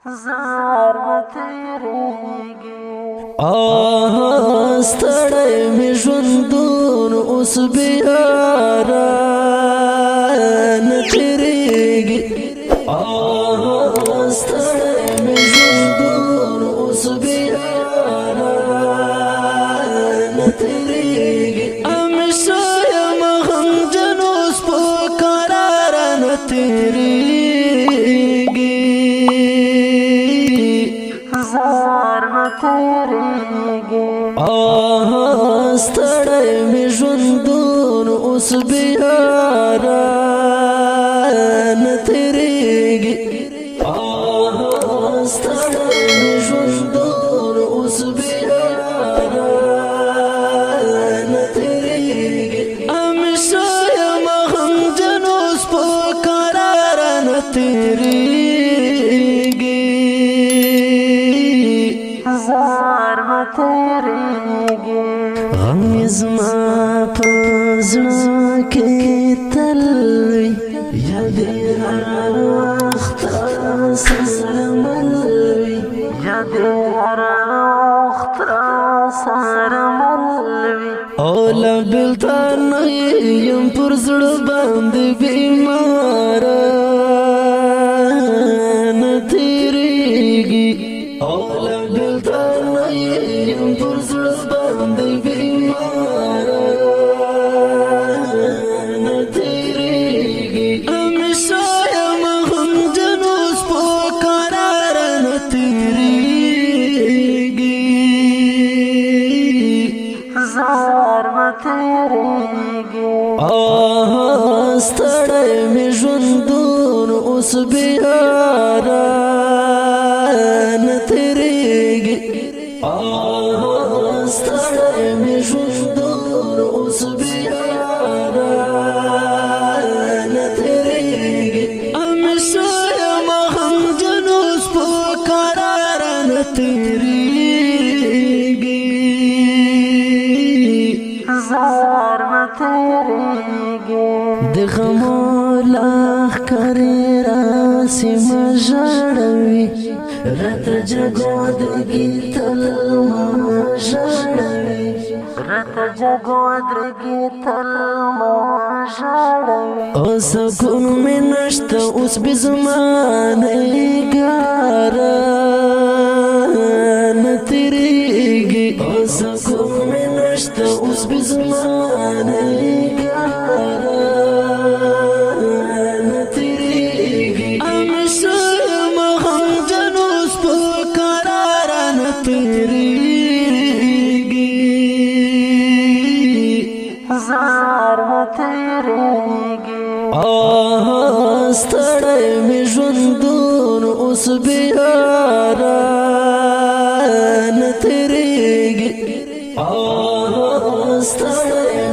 زار متیریږي ستړی مې ژوندون اوس بیا نه تېرېږي ستړی مې ژوندون اوس بیا نه تېرېږي همیشه یم غمجن اوس په قراره نه تېرېږي زار متیریږي ستړی مې ژوندون اوس بیا نه تېرېږي ستړی مې ژوندون اوس بیا نه تېرېږي همیشه یم غمجن اوس په قراره نه تېرېږي زار متیریږي غم یې زما په زړه کې تل وي یاد یې هر وخت راسره مل وي یاد یې هر وخت راسره مل وي او له بېلتان نه یم پر زړه باندې بیماره نه تېرېږي او له بېلتان نه یم پر زړه باندې بیماره نه تېرېږي همیشه یم غمجن اوس په قراره نه تېرېږي زار متیریږي ستړی مې ژوندون اوس بیا نه تېرېږي ستړی مې ژوندون اوس بیا نه تېرېږي همیشه یم غمجن اوس په قراره نه تېرېږي زار متیریږي د غمو لښکرې راسي مه ژړوي راته جګو درګي تل مه ژړوي راته جګو درګي تل مه ژړوي او سکون مې نشته اوس بې زمانې ګاره نه تېرېږي او سکون مې نشته اوس بې زمانې ګاره نه تېرېږي همیشه یم غمجن اوس په قراره نه تېرېږي زار متیریږي ستړی مې ژوندون اوس بیا نه تېرېږي ستړی